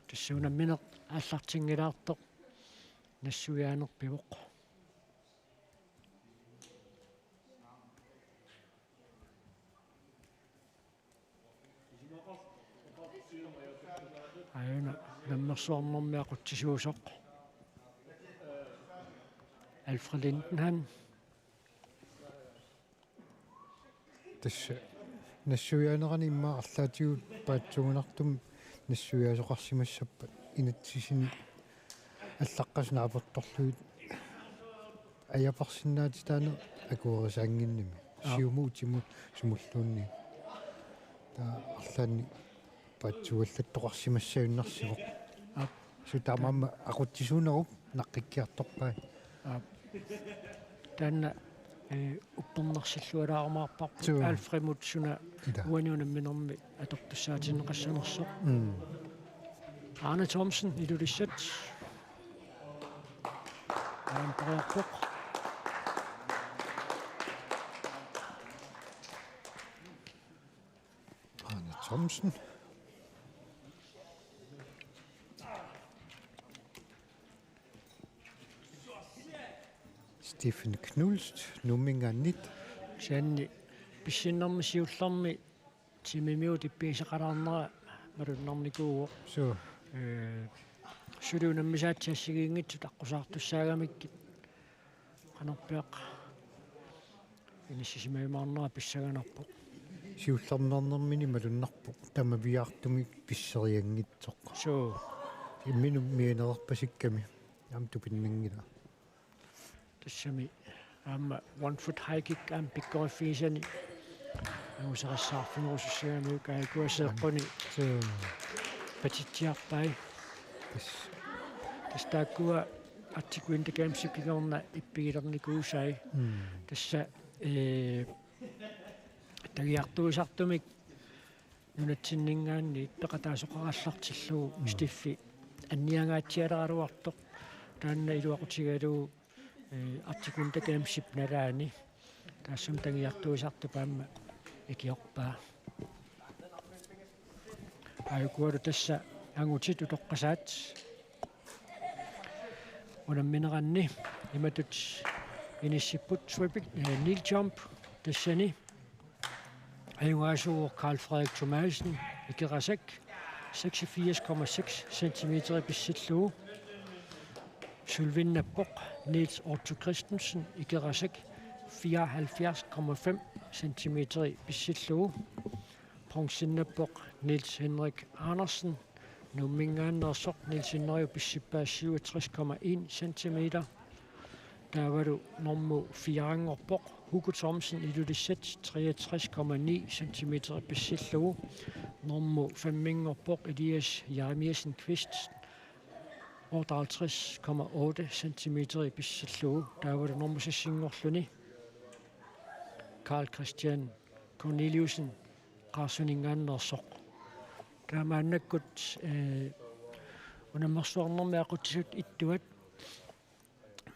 тассуна минеқ ааллартингилаартоқ нассуяанерпивоқ аена наммерсуарнэрмиақутсисуусоқ Alfred Lindenhan тасса нассуяанерани имма арлаатигут паатсугунартум нассуяасоқарсимассаппат инатсисини аллаққасна апорторлуит аяпарсинаати таана акуерисаангинними сиумуутимут сумуллуунни таа арлаанни паатсугаллаттоқарсимассаюннарсивоқ сутаамаама ақутсисуунеруп наққиккиарторпаа таана уппернерсиллуалаармаарпар Alfred суна уаниунамминерми атортуссаатинеқассанерсоқ Arne Thomsen илулиссат аампариарпоқ Arne Thomsen Stephen Knulst nummingaannit саанни писсиннэрми сиуллэрми тимимиут ипписеқалаарнера малуннарникууо so сулуунаммисаатсиассигиингитсут аққусаартуссаагамиккит қанерпиақ иниссисимаимаарнера писсаганарпоқ сиуллернернэрмини малуннарпоқ тамавиаартуми писсериангитсоқ so иммину миенерпасикками ам тупиннангила тассами аама one foot high kick ам пиккорфисани аусерассаарфинерусуссаgamиу каакуасеэққуни so патитсиарпай тастааккуа артикуинта геймсиккигорна иппигилерникуусай тасса тагиартуусартумик нунатсиннингаанни пеқатаасоқараллартиллуу стиффи анниангаатсиалераруартоқ таанна илуақутигалуу артикуинта геймсип налаани таассум тагиартуусартупаама икиорпаа айкуару тасса ангутит утоққасаат унамминеранни иматут иниссиппут свипик нил jump тассани аюнгаасуу Carl Frederik Thomasen икерасак 86,6 cm писсиллуу сулвиннаппоқ Niels Otto Christensen икерасак 74,5 cm писсиллуу Pongsinnappoq Niels Henrik Andersen nummingaannersoq Niels Henrik pissipaa 67,1 cm taavalu normu fiarangerpoq Hugo Thomsen ilulissat 63,9 cm pissilluu normu fammingerpoq Elias Jeremiasen Kvist 58,8 cm pissilluu taavalu normu sissingorluni Carl Christian Corneliusen qaarsuningaannersoq таамааннаккут унаммерсуарнэрми aquttisut ittuat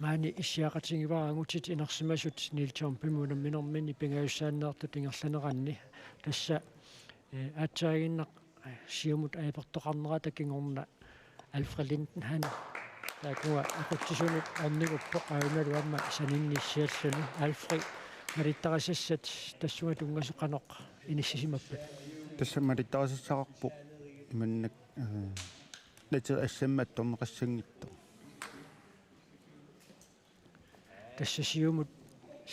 маани иссиақатингиварангутит инерсимасут нилчомпимунам минермини пингаюссааннеэртут ингерланеранни тасса аатсаагиннақ сиумут аапертоқарнера такингорна Alfred Lindenhan таакуа aquttisунут орнигуппоқ аюналуамма санинниссиаллуни Alfred малиттарасассат тассуга тунгасоқаноқ иниссисимаппат тасса малиттарасассақарпоқ иманнак нате ассамматтормеқассангитто тасса сиумут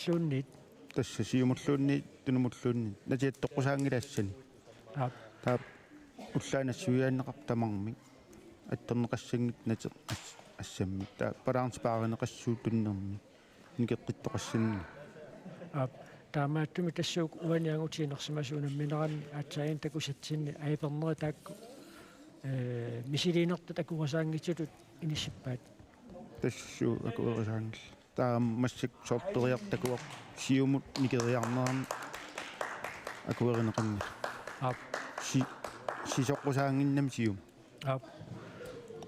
лууннит тасса сиумуллуунни тунумуллуунни натиаттоққусаангилаассани таа уллаанассуяаннеқар тамарми атторнеқассангит нате ассамми таа палаарнспааринеқассуу туннерми никеққиттоқассанни таамааттуми тассуук уаниангутиинерсимасуунам минерани аатсаин такусатсинни айпернери таакку мисилинерта такугасаангитсутут иниссиппаат тассуу акуерисаангил таа массак сортериар такуақ сиумут никериарнерами акуеринеқанни сисоққусаангиннам сиум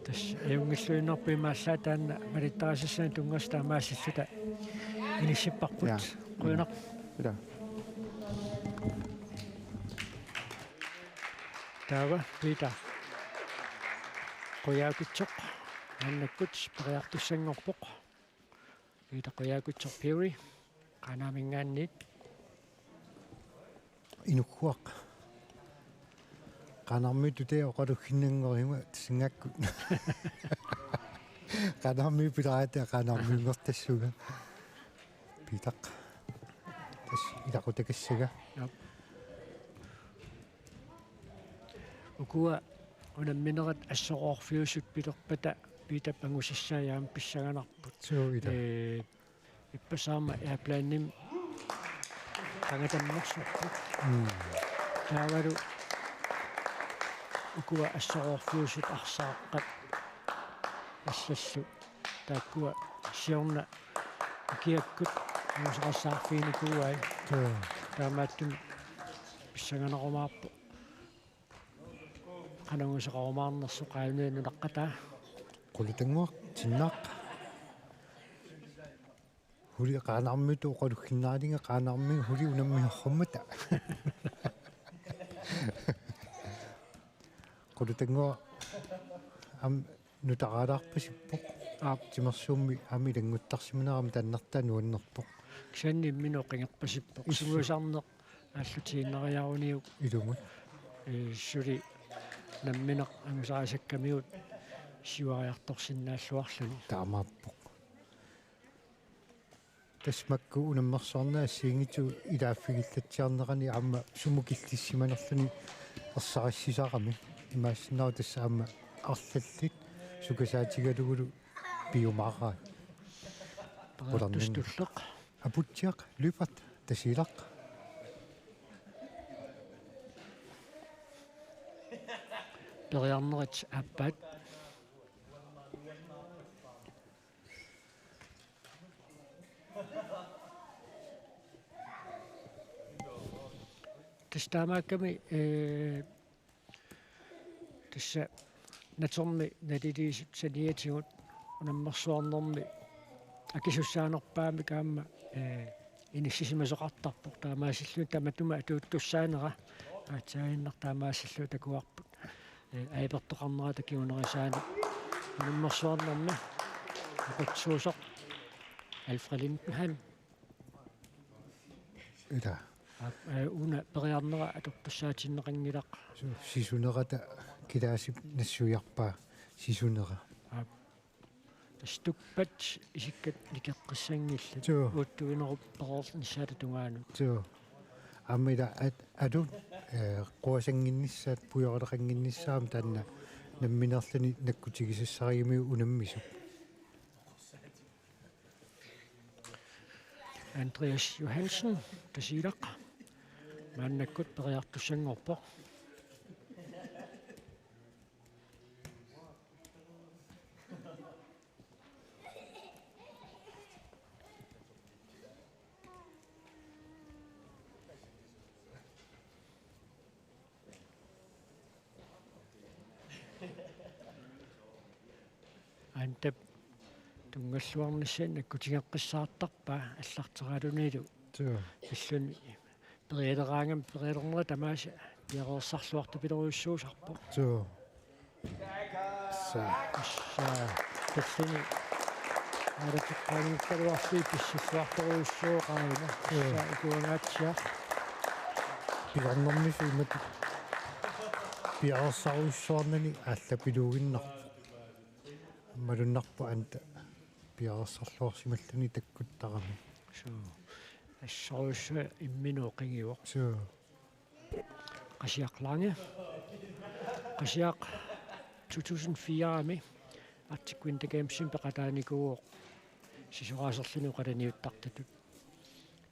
тас аюнгиллуиннерпимааллаа таанна малиттарасассаан тунгас таамаассаллута иниссиппарпут қуинақ ида Tava Peter qoyaakutsoq annakut periartussanngorpoq Peter qoyaakutsoq Perry qanaamingaannit Inukkuaq. Qanarmi tute oqalugginnanngorima tsingakkut. Qanarmi pilaata qanarmiingortassuga. Pitaq. Tas ilaqutakassiga. ukua unamminerat assoqorfiusut pilerpata Peter pangusissaajaam pissaganarput Soo ila. ippasaama airplane-nim qangatammersorput taavalu ukua assoqorfiusut arsaaqqat аллаллу тааккуа сиорна киаккут нусақассаарфиникууай таамааттун писсаганерумаарпу канагусеқарумаарнерсу qaanуину наққатаа Qulutangua tinnaaq. Huli qaanarmitu oqalugginnaalinga qaanarmi huli unammiorrummata. Qulutangua am nutaqaalaarpasippoq timersuummi amilanguttarsimuneram tannertanuannerpoq ксанни миноқингерпасиппоқ сугусаарнеқ ааллутигиннериарuniuq ilumut сули намминеқ ангусаасаккамиут сиуариарторсиннааллуарлуни taamaappoq tasmakku unammersoornaa siingitsu ilaaffigillatiarnerani amma sumukillissиманерлуни erсариссисаарами имаассинаа тасса amma арлаллит сукасаатигалугулу пиумаараа паратустуллеқ апутсиақ люпат тасилақ периарнерит аппат тастаамаакками тасса наторми налилиисут саниатигут унаммерсуарнерми акисуссаанерпаами каама иниссисимасоқартарпоқ таамаасиллу таматума атууттуссаанера аатсаиннар таамаассиллу такуарпут аипертоқарнера такиунерисаани унаммерсуарнерми ақутсуусоқ Alfred ила уна периарнера атортуссаатиннеқангилақ сисунерата килаасип нассуиарпаа сисунера стукпат исиккат никеққиссангилла Joo. уттуинеруп перерлнссаата тунгаану тоо аммила аду қуасангиннссаат пуйорелеқангиннссаам таанна намминерлани наккутигисассариими унаммису Andreas Johansen тасилақ мааннаккут периартуссангорпоқ антап тунгаллуарнассаан наккутигеққиссаартарпаа аллартералунилу тоо иллуни периалераангам периалернера тамааса пиареерсарлуарту пилеруйуссуусарпо тоо са тассани аратеққаниттаруарфи писсуартуруйуссууқарина икуангаатсиа пилорнэрмису имат пиареерсаруйуссуарнани ааллапилуугиннарпу малуннарпу анта пиареерсарлуарсималлуни таккуттарами ассоруссуа имминуоқингиуоқ тоо qasiaqlange qasiaq 2004-ами артиккуинтакаамсим пеқатааникууоқ сисураасерлуни қаланиуттартатут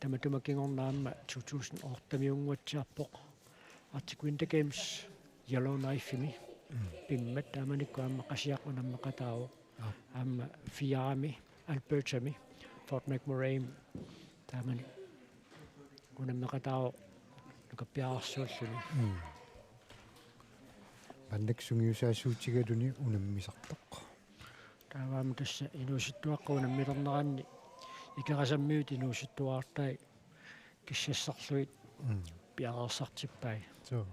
таматумакингорнаама 2008-тамиунгуатсиарпоқ артиккуинтакаамс yellow knife-ими пиммат тааманиккуамма qasiaqunammeqataavo аама 4-ами Alberta-ми Fort McMurray таамани унаммеqataavo нукаппиаарсууллуни аннаксунгиусаасуутигалуни унаммисартоқ тааваама тасса инууситтуаққунаммилернераанни икерасаммиут инууситтуаартай киссассарлуит пиареерсартиппай тоо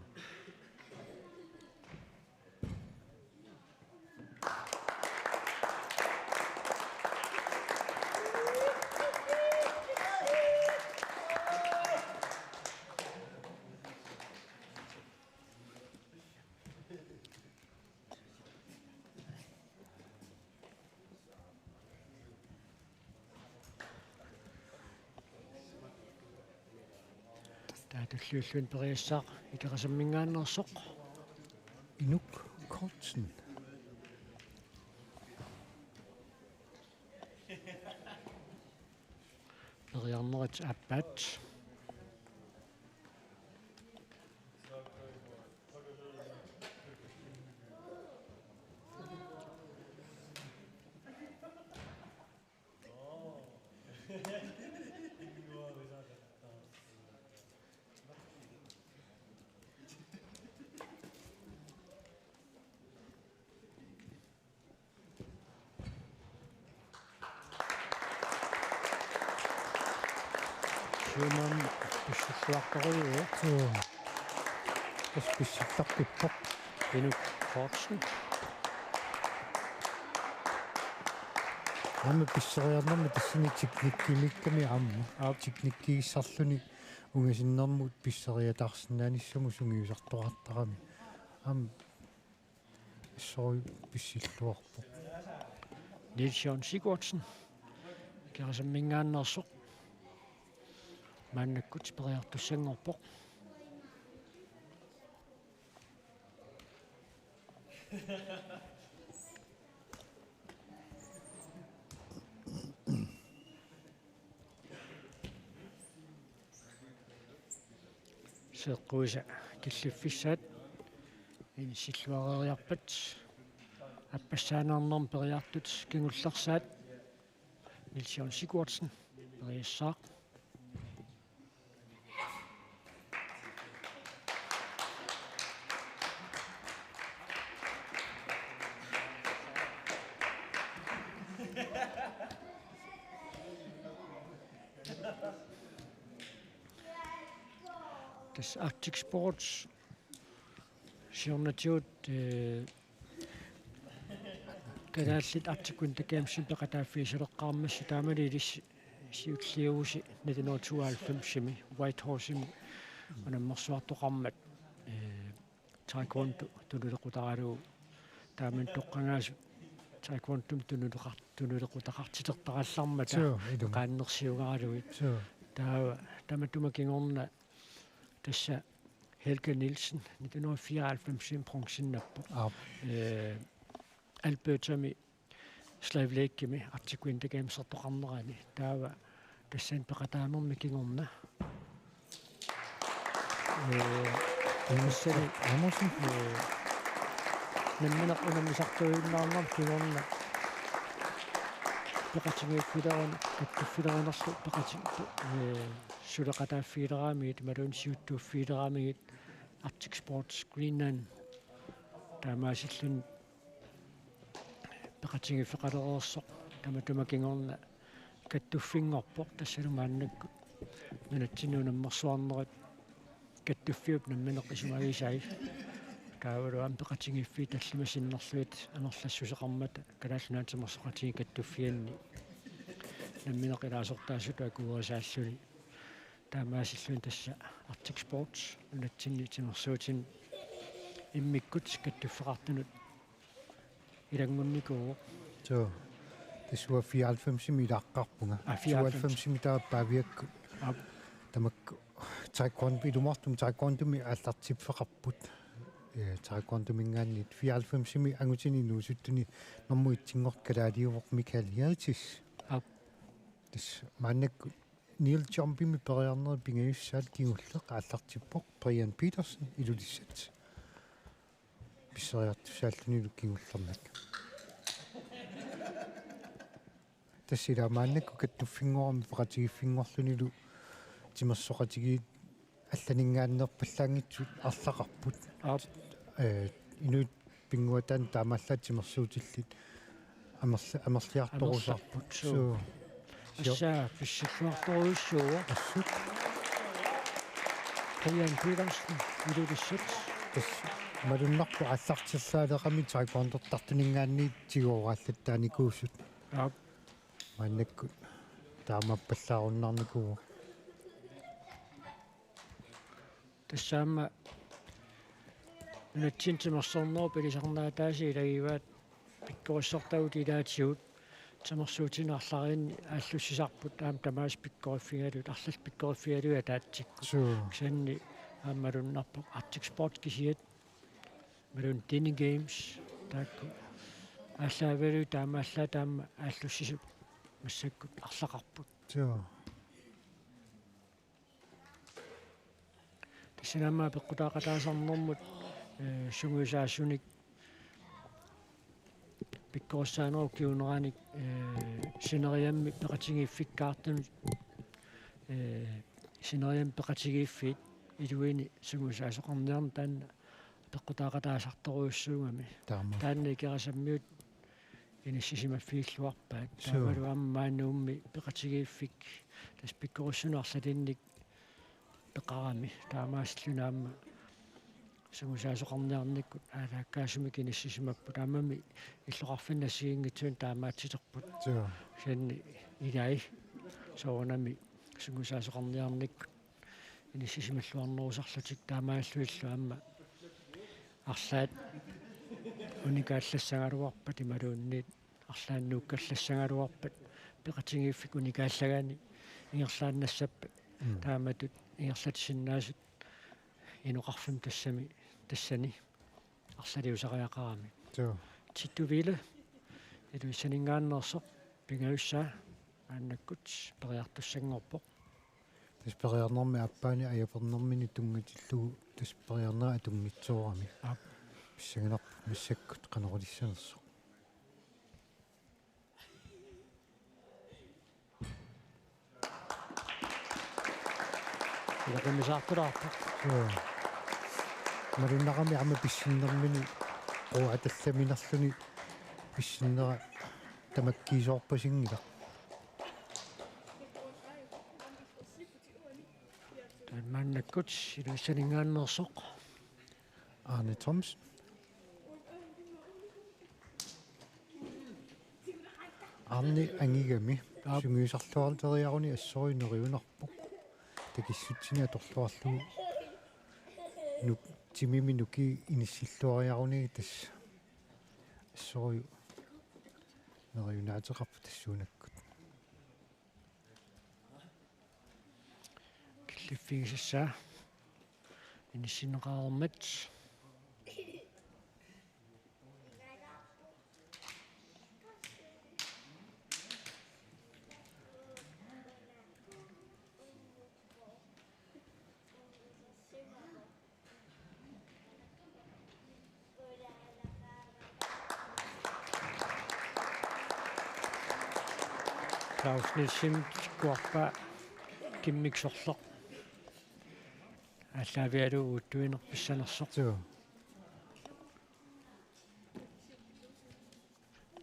уллууллуин периассаақ икерасаммингааннерсоқ Inuk Kortsen. периарнерит аппаат Schumann beschlusswachterige So. Das Bissillaqippoq. Inuk Kortsen Ама писсериарнэрми тассини техниккимикками аама техниккигиссарлүни унгасиннэрмут писсериатаарсинааниссаму сунгиусартоқартарами аама сой писсиллуарпоқ Niels Jørgen Sigurdsen икерасаммингааннерсоқ мааннаккут периартуссангорпоқ seqquisa killiffissaat inissилluareeriarpat аппассаанаарнерм периартут кингуллерсаат Niels Jørgen Sigurdsen периассаақ Das Arctic Sports Journatiot kadaallit Arctic Gamesin peqataaffiisereqqaarmassi taamali ilis siulliugusi 1992 Whitehorse anammersuartoqarmat taekwondo tunulequtaralu taaman toqqangaasu taekwondum tunulequtaqartitertarallarmata qaannersiugaraluit taa tamattumakingorna tassa Helge Nielsen 1994 bronzennappo Albertami Slavleikimi Arctic Winter Games sertoqarnerani taava tassan peqataanermi kingorna tassani амарсин намминеқ унамисартуиннаарнар кигорна peqatigiiffilerun kattuffilerinерсу peqati suleqataaffileraamigit malun siuttuuffiileraamigit Arctic Sports Greenland taamaasillun peqatigiffeqalereersoq tamatumakingorna kattuffingorpoq tassalumaannakku nunatsinnuunammersuarnerat kattuffiup nammineq isumagiisai kaavaluam peqatigiffi tallimasinnerluit anerlassuseqarmata kalaallunaatimersoqatigi kattuffianni nammineq ilaasortaassut akuurisaassuni taamaasillun tassa Arctic Sports nunatsinni timersuutin immikkut kattuffeqartunut ilangunnikuuq so tissua 94 ilaqqarpunga 94 taapaaviakku tamak taekwondo ilumartum taekwondumi аллартипфеқарпут taekwondomingaannit 94 angutini nuusuttuni normuittingort kalaaliuvoq Michael Heritis тис мааннакку Neil Jumpimi periarneri pingaissaat kingulleq аллартиппоq Brian Peterson ilulissat pisseriartussaalluni kingullernak тассила мааннакку каттуффингорами пеқатигиффингорлуниlu тимерсоқатиги алланингааннерпаллаангитсут арлақарпут инуит пингуатаан таамааллаат тимерсуутиллит амерлиарторусарпут суу assa pissилluartoruissuuа ассут Brian Peterson ilulissat тас малуннарпу аллартирлаалеқами таакуарнертартунингаанни тигуорааллаттааникуусут мааннакку таамаппаллааруннарникуу тассаама нунатсинтимерсорноо пилисарнаатааси илагиваат пиккориссортагут илаатигут тамерсуутинарлариинни ааллуссисарпут аам тамаас пиккориффигалут арлал пиккориффигалуа таатсикку санни аммалуннарпоқ Arctic Sport кисиат малун Dinning Games таакку ааллаавалу таамааллаа таама ааллуссисуп массаккут арлақарпут тасинамаа пеққутаақатаасарнэрмут сунгуисаассуник пиккооссаанеру киунераник синериамми пеқатигииффиккаартун синериам пеқатигииффит илуини сунгуисаасоқарниарна таанна пеққутаақатаасарторуйуссуугами таанна икерасаммиут иниссисимаффииллуарпаат таавалу аммаануумми пеқатигииффик тас пиккоруссунеарлатинник пеқарами таамааслунаама сунгусаасоқарниарниккут аалааккаасумик иниссисимаппут аамами иллоқарфиннассигингитсуун таамаатситерпут сианни илай соонами сунгусаасоқарниарниккут иниссисималлуарнерусарлутик таамааллуиллу аама арлаат уникааллассагалуарпат ималуунниит арлааннууккаллассагалуарпат пеқатигииффик уникааллагаани ингерлааннассаппат тааматут ингерлатсиннаасут инуқарфим тассани арлалиусариақарами титтувиле илуиссанингааннерсоқ пингауссаа ааннаккут периартуссангорпоқ таспериарнэрми аппаани аяпернэрмини тунгатиллугу таспериарнера атунгитсоорами писсагинар массаккут канерулиссанерсоқ илакэмисаартулаарпоқ мариннарами ама писсиннэрмини қуаталламинерлүни писсиннера тамаккиисоорпасингила маннаккут илуиссанингааннерсоқ Arne Thomsen Arne ангигами сунгиусарлуартериаруни ассориунериунарпоқ такиссутсиниа торлуарлугу ну тимими нуки иниссиллуариаруни тас ассорию нериунаатеқарпу тассуунаккут киллиффигисассаа иниссинеқарермат Klaus Nielsen kuarpa kimmiksorloq аллаавиалу уттуинерписсанерсоқ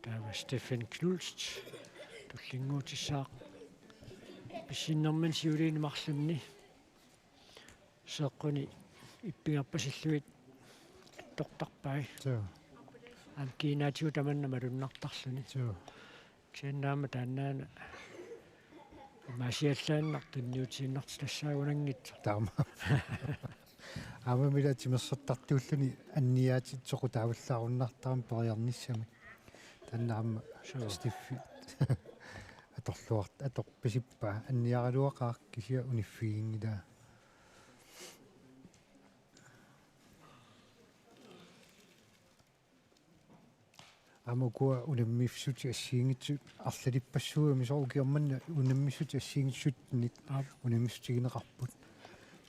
таава Стефан Кнулст туллингуутиссаақ писсиннэрман сиулиинимарлунни сеэққуни иппингарпасиллуит тортарпай амкиинаатиу таманна малуннартарлуни ксеннаама тааннаана масиаллааннартунниутииннарт тассаагунангит таама ама милатимерсэртартууллуни анниаатитсоқу тааваллааруннартарам периарниссами таннаама стиффи аторлуарт аторписиппаа анниаралуақаа кисиа униффигингила амукуа унаммифсути ассиингитсу арлалиппассуами соокиорманна унаммиссути ассиингитсутнит унаммиссутигинеқарпут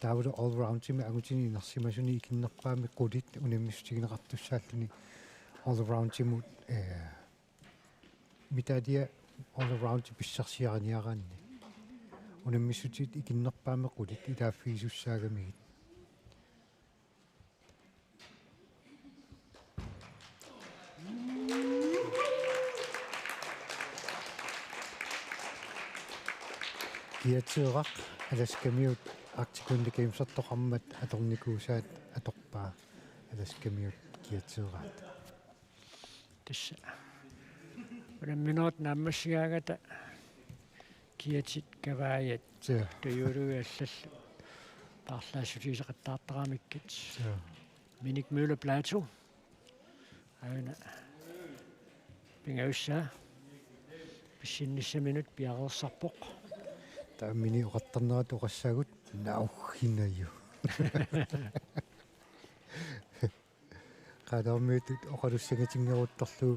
таавалу all round тими агутини нерсимасуни икиннерпаами қулит унаммиссутигинеқартуссааллуни all around тимут митадия all around писсарсиараниараанни унаммиссутит икиннерпаами қулит илааффигисуссаагамигит Kiatsurak alaskamiut Arctic Games аттоқармат аторникуусаат аторпаа alaskamiut kiatsurat тасса минут наммассигаагата киатит каваят таюруаллаллу парлаасутисеқаттаартарамиккит миник мюлле плато аана пингауссаа писсинниссаминут пиарерсарпоқ тааммини уқартарнерат уқассаагут наухинаю qaadaarmiut oqalussangatinngeruttorlu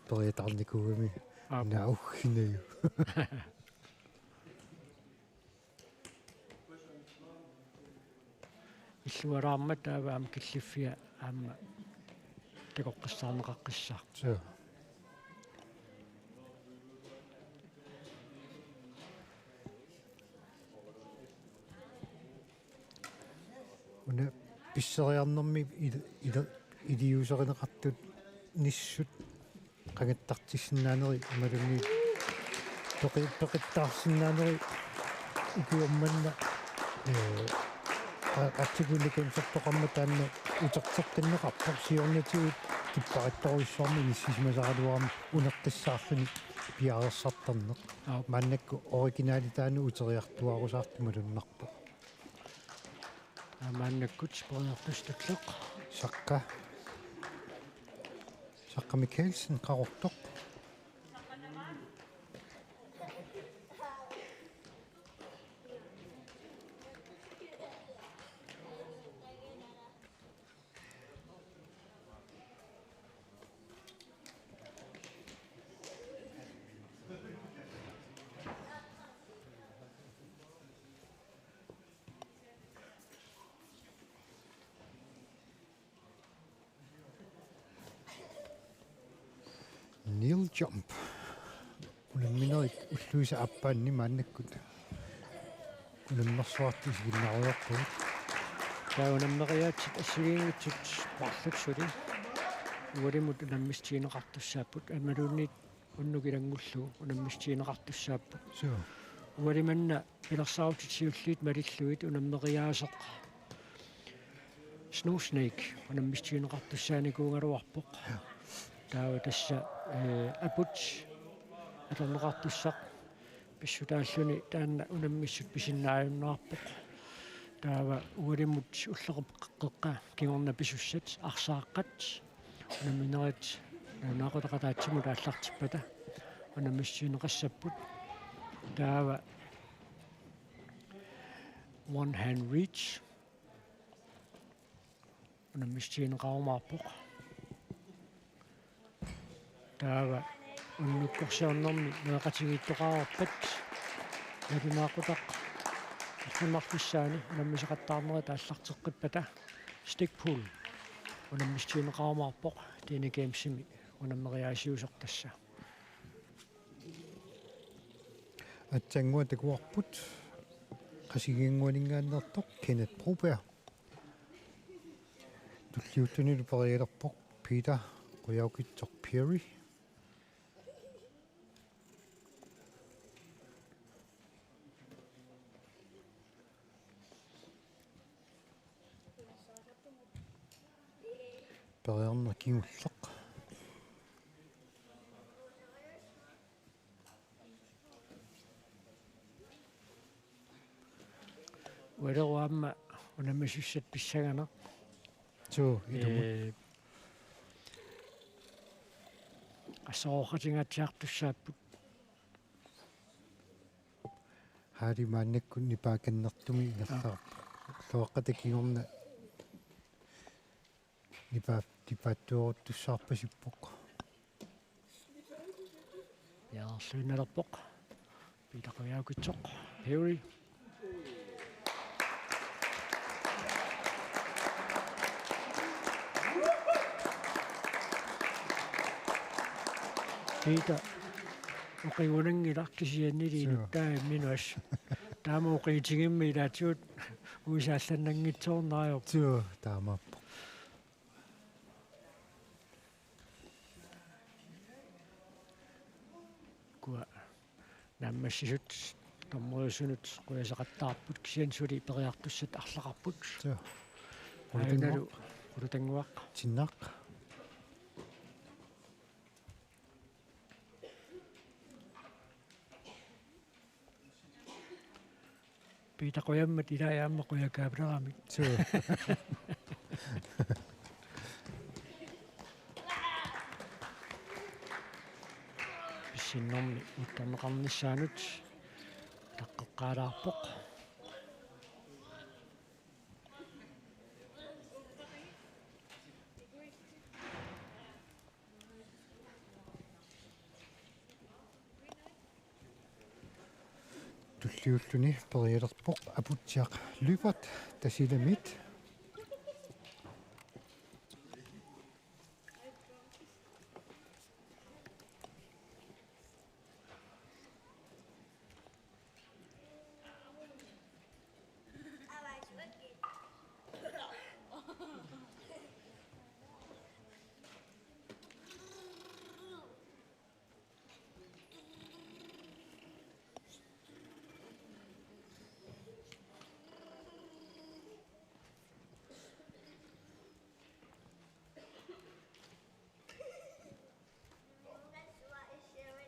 periatarnikugami naugginayu иллуалаарма тааваам киллиффиа аама такоққиссаарнеқаққиссаа so уна писсериарнэрми илиусеринеқартут ниссут qangattартиссинаанери ималуни тоқиттаарсинаанери укиумманна артикуликэн саттоқарма таанна утертертиннеқарпор сиорнатигут киппаратторуиссуарми ниссисимасаралуарми унеққиссаарлуни пиарерсартарнеқ маннакку оригинаали таану утериартуарусаартумалуннарпо амааннаккут спориартустаклеқ саққа Mikkelsen qarortoq Neil jump. Unammineri ulluisa appaanni maannakkut. Unammersuartisiginnaruyorpuut. таунаммериаатсит ассигингитсут парлутсули уалимут унаммистиинеқартуссааппут амалуунниит уннукилангуллу унаммистиинеқартуссааппут So, уалиманна пилерсаутитсиуллиит малиллуит унаммериаасеқ снуснейк унаммистиинеқартуссааникуунгалуарпоқ таава тасса апут аторнеқартуссақ писсутааллуни таанна унаммиссут писиннааюннаарпоқ таава уалимут уллеқеққеққа кигорна писуссат арсааққат унамминерит наақутақатаатсиму тааллартиппата унаммиссиинеқассаппут таава one hand reach унаммиссиинеқарумаарпоқ таава уннуккорсиорнэрми неэқатигииттоқарерпат налунаақутақ аллунартиссаани унаммисеқаттаарнери тааллартеққиппата stick pull унаммиссиинеқарумаарпоқ тини геймсими унаммериаасиусертасса atangua takuarput qasigiinguaningaannertoq Kenneth Broberg. Tulliuttunilu perialerpoq Peter Qoyaukitsoq Perry. Periarner kiulleq. уалеруаама унаммисуссат писсагана So, idumut. ассоорхатингаатсиартуссааппут Haari maannakkun nipaakannertumi inarlaar. Loaqqatakigorna nipaattuoruttussaarpasippoq. яарлуиналерпоқ питақуяукитсоқ Perry Peter оқиунангиларкисианнилиинут таамминуас таама оқиитигимми илаатиут уисаалланнангитсоорнаайор So, taamaappoq. куа наммассисут томмуусунут қуясақаттаарпут кисиансули периартуссат арлақарпут So, аиналу улутангуақ tinaq. питақуяммат илаяамма қуякаапилерамик So, писсиннэрми утторнеқарниссаанут таққеққаалаарпоқ туллиуллуни периалерпоқ апутсиақ люпат тасиламит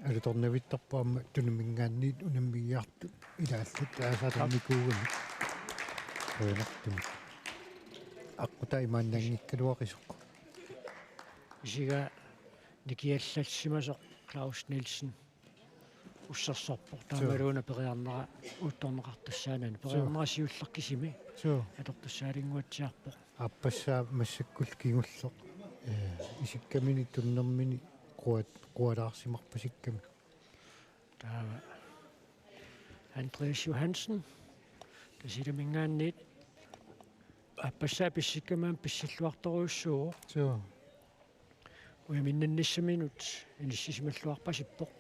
алуторнавиттарпаама тунумингаанниит унаммигиарту илааллут аасаалерникуугами оянартуми аққута имааннангиккалуақисоқ исига никиаллассимасоқ Клаус Нилсен уссерсорпор таамалуна периарнера уутторнеқартассаанани периарнерасиуллеркисими соо атортассаалингуатсиарпоқ аппассаа массаккул кигуллоқ исиккамини туннэрмини qualаарsimарпасикками таава Andreas Johansen тасилимингаанниит аппассаа писсиккамаан писсиллуарторуйуссуу соо уяминнанниссаминут иниссисималлуарпасиппоқ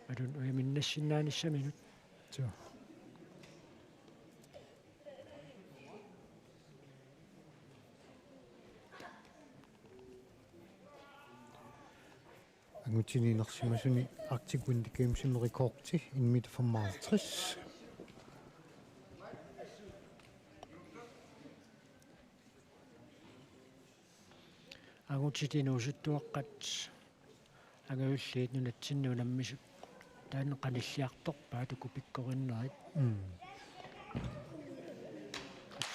алун уяминнассиннааниссаминут соо агутининерсимасуни Arctic Wind Games in rekordti in midt for Maltris. агутитинуусуттуаққат агавиллиит нунатсиннунаммисут таан қаниллиарторпаа туку пиккориннерит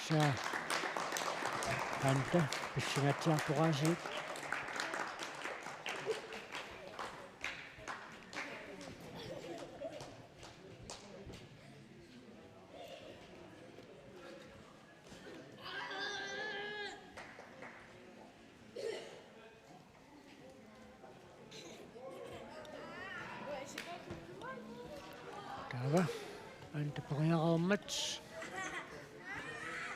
са анта писсигатсиартораасиит Tava anta pariaraammat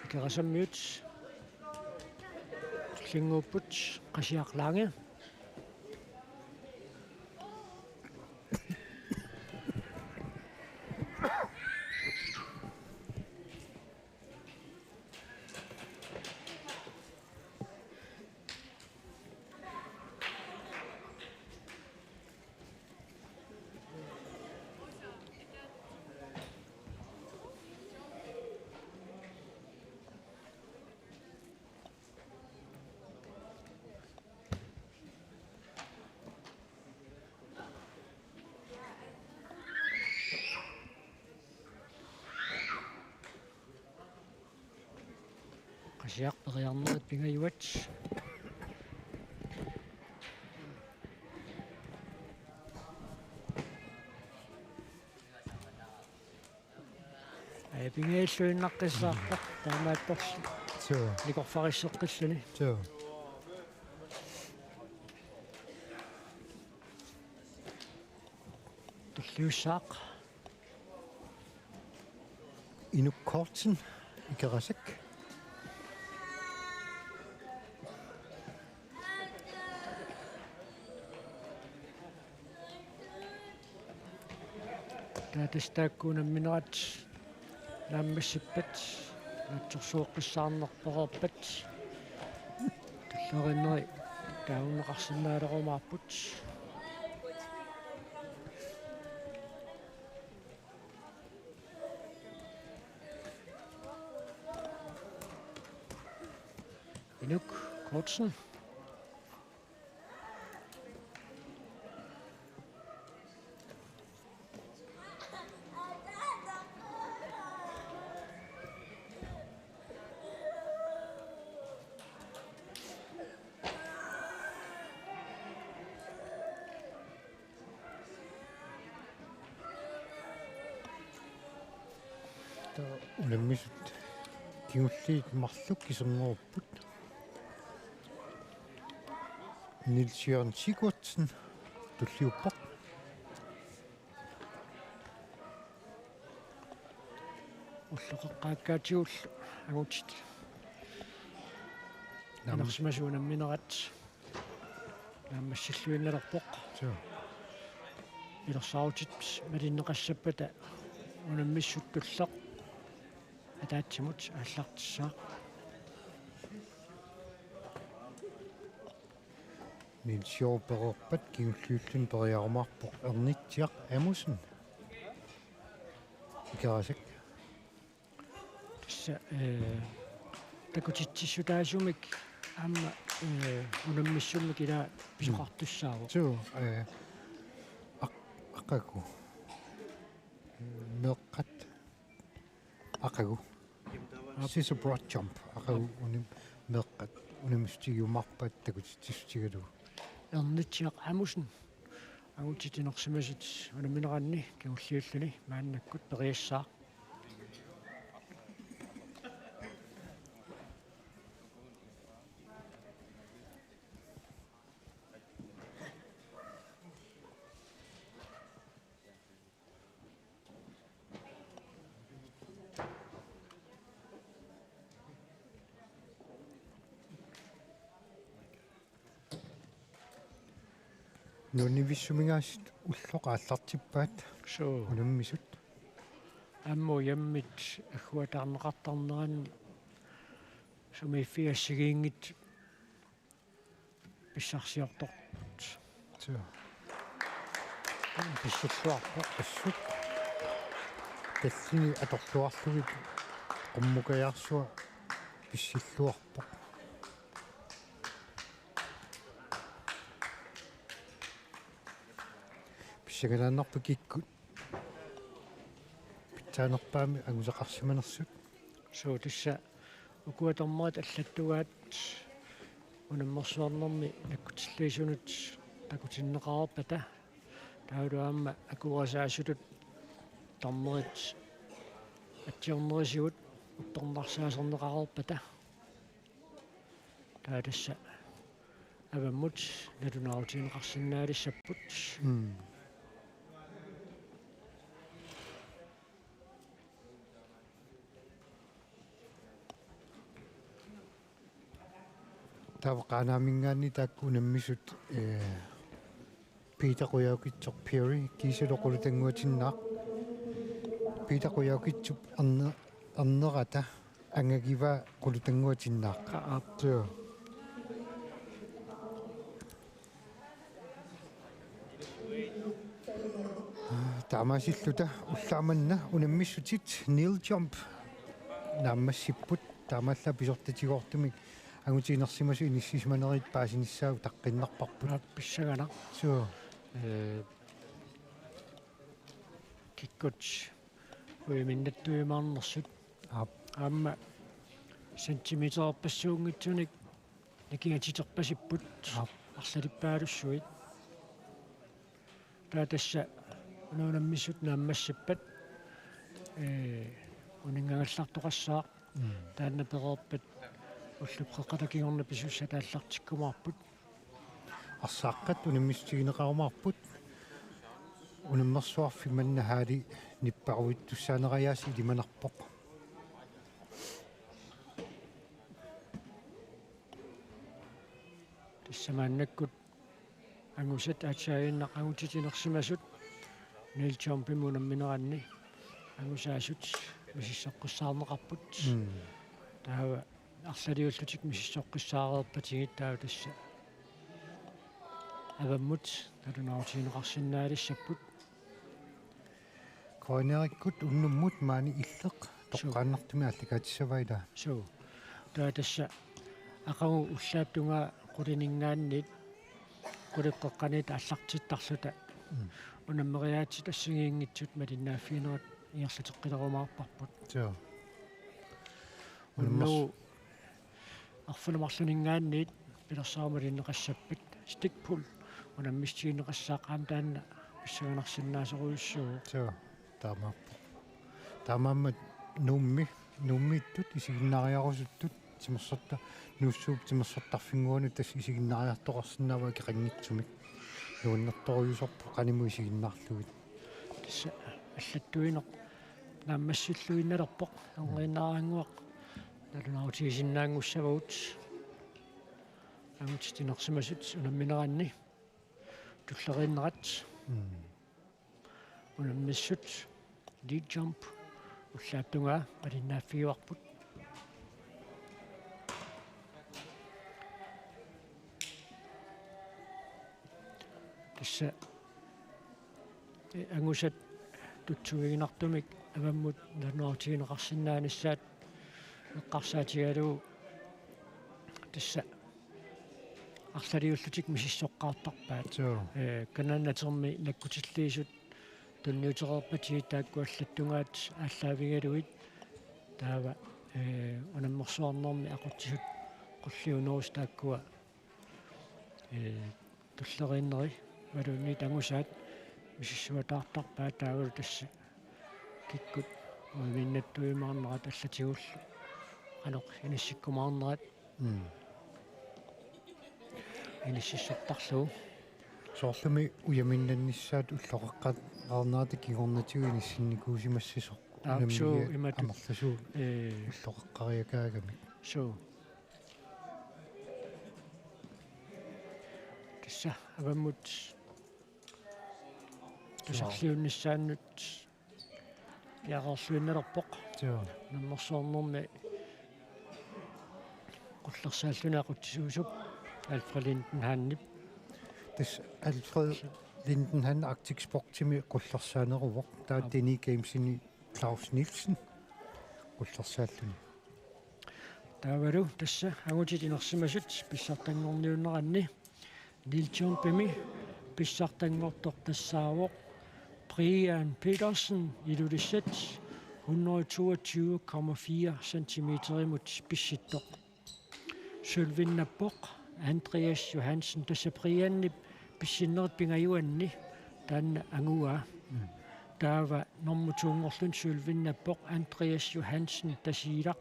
ikerasammiut linguupput qasiarlaangi qasiarperiarnerit pingayuat pingayalluinnaqqissaarpoq taamaattorsi So, nikorfarisseqqilluni so. tulliussaaq Inukkortsen ikerasak. taatastaakkuunamminerat naammassippat natsorsuoqqissaarnerpoqerpat tullerineri taunneqarsinnaalerumaarput Inuk Kortsen Ulammisut kingulliit marluk kiserngorput. Nils Jørgen Sigurdsen tulliuppoq. уллоқеққааккаатигуллу агутит нэрсимасуунамминерат нааммассиллуинналерпоқ so илерсаутит малиннеқассаппата унаммиссуттуллеқ атаатсимут ааллартиссаа min sjov berøpet givellytten berjarmarpoq ernittiaq amusen ikarasik тасса такутитсиссутаасумик аама унаммиссуммик ила писоқартуссааву so aqagu meqqat aqagu this is a broad jump aqagu unim meqqat unimstigiumarpat takutitсигаlu эрнитсиақ амусен агутитинерсимасит унамминеранни киуллиуллуни мааннаккут периассаа нунивиссумигаасит уллоqaаллартиппаат соо унаммисут аммо яммит аггуатаарнеқартарнеранни сумиффиассигиингит писсарсиортort so писсуарпо ассут тассини аторлуарлугит qummukajarsua писсиллуарпо писсагалааннарпу киккут питсаанерпаами агусеқарсиманерсут соо тасса укуаторнерат аллаттугаат унаммерсуарнерми наккутиллиисунут такутиннеқарпата таулуамма акуасаасутут тарнерит атсиорнерисигут утторнарсаасернеқарпата таатасса аваммут натунаутинеқарсинаалиссаппут тавақанаамингаанни таакку унаммисут питақуяукитсор пири кисалоқулутангуатиннаақ питақуяукитсуп арнерата ангагива қулутангуатиннаақ аап таамаасиллута уллааманна унаммиссутит nil jump нааммассиппут таамаалла писортатигоортумик агутинерсимасу иниссисманерит паасиниссаау таққиннарпарпут писсагана соо киккут уиминнаттуимаарнерсут аама сантиметерпассуунгитсуник накигатитерпасиппут арлалиппаалуссуит таатасса унунаммисут нааммассаппат унингагаллартоқассаа таанна перерпат уллупқеқатакигорна писусса тааллартиккумаарпут арсааққат унаммистигинеқарумаарпут унаммерсуарфи манна хаали ниппаруит туссаанериааси илиманарпоқ тассамааннаккут ангусат аатсаагиннақ агутитинерсимасут нил чомпим унамминеранни ангусаасут мисиссоққуссаарнеқарпут таава арлалиуллутик мисиссоққуссаареерпатигит таава тасса аваммут татунаутинеқарсинаалиссаппут коонериккут уннуммут маани иллеқ тоққааннартуми алликаатиссавайда соо таа тасса ақагу уллааптунга qulинингааннит qulиққеққанит аллартиттарлута унаммериаати тассигиингитсут малиннааффиинерат иерлатеққилерумаарпарпут соо уннуу арфунамарлунингааннит пилерсаамалиннеқассаппит стикпул унаммистигинеқассаақаам таанна писсаганарсинаасеруйуссуу соо таамааммат нуммиттут исигиннариарусуттут тимерсорта нууссууп тимерсортарфингуану тас исигиннариартоқарсинаава киқангитсумик нууннерторуйусорпу qaниму исигиннаарлугит тасса аллаттуинеқ нааммассуллуинналерпоq ангиннараангуақ налунаутигисиннаангуссавагут амутитинерсимасут унамминеранни туллериннерат унаммиссут lead jump уллааттунгаа алиннааффигуарпут тасса ангусат тутсугинартумик аваммут налунаутигинеқарсинааниссаат эққарсаатигалуу тасса арлалиуллутик мисиссоққартарпаат канааннатерми наккутиллиисут тунниутерерпати тааккуаллаттунгаат ааллаавигалуит таава унаммерсуарнэрми ақутсисут қуллиунерус тааккуа туллериннери валуни тангусаат мисиссуатаартарпаа таавал тасса киккут миннаттуимаарнерат аллатигуллу аноқ иниссиккумаарнерат иниссиссортарлуу соорлуми уяминнанниссаат уллоқаққат аарнаата кигорнатигуини синникуусимассисоқ аапсуу имату амерласуу уллоқаққариакаагами соо тасса аваммут тасарлиунниссааннут яақарлуинналерпоқ наммерсуарнэрми qullersaallunaaqutisuusuk Alfred Lindenhanip тас Alfred Lindenhan Arctic Sportimi qullersaaneruvoq taa Denny Gamesini Claus Nielsen qullersaalluni таавалу тасса агутит инерсимасут писсартангорниуннеранни Лилчонпими писсартангортор тассаавоқ Brian Petersen ilulissat 122,4 cm imod spissittoq sølvinnappoq Andreas Johansen tassa Brianni pissinnerit pingajuanni taanna angua taava normutungorlun sølvinnappoq Andreas Johansen tasiilaq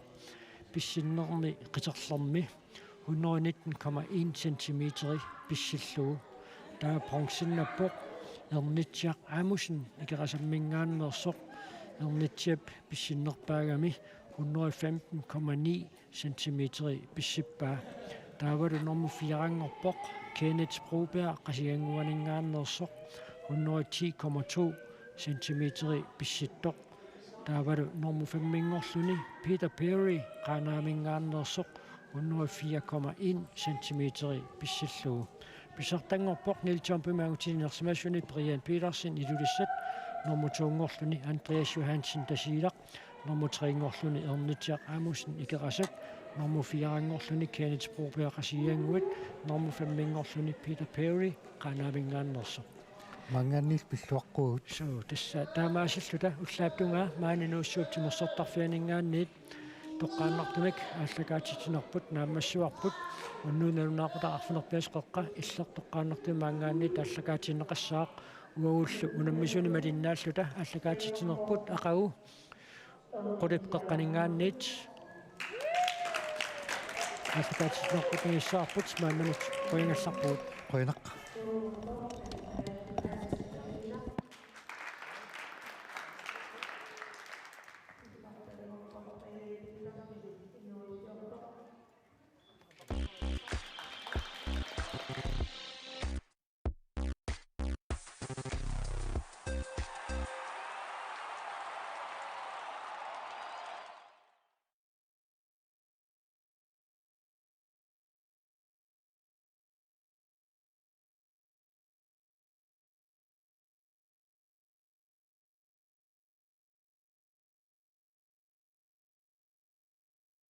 pissinnerni qiterlermi 119,1 cm pissillugu taa bronzinnappoq Ernitjaq Amusen ikerasammingaannersoq Ernitjap pissinnerpaagami 115,9 cm pissippaa taavalu normu fiarangorpoq Kenneth Broberg qasianguaningaannersoq 110,2 cm pissittoq taavalu normu fammingorluni Peter Perry qaanaamingaannersoq 104,1 cm pissillugu писартангорпоқ нилчампимаагутинерсимассуни Brian Petersen илулиссат нормутуунгорлуни Andreas Johansen тасиилақ нормутриингорлуни Ernitjaq Amusen икерасак нормуфиарангорлуни Kenneth Broberg qasiangуат нормуфаммингорлуни Peter Perry qanaavингааннерсо мангааннис пиллуаққуут соо тасса таамаасиллута уллааптунгаа маанинууссуутимерсортарфианингаанниит тоққааннартумик ааллагаатитинерпут наамассуарпут уннуунерунаақутаарфунерпиас қеққа иллер тоққааннартумаангаанни тааллагаатинеқассаақ уагуллу унаммисуни малиннааллута ааллагаатитинерпут ақагу қулип қеққанингаанниит ааллагаатитинерпут ниссаарпут мааннамут қуингалларпут қойнақ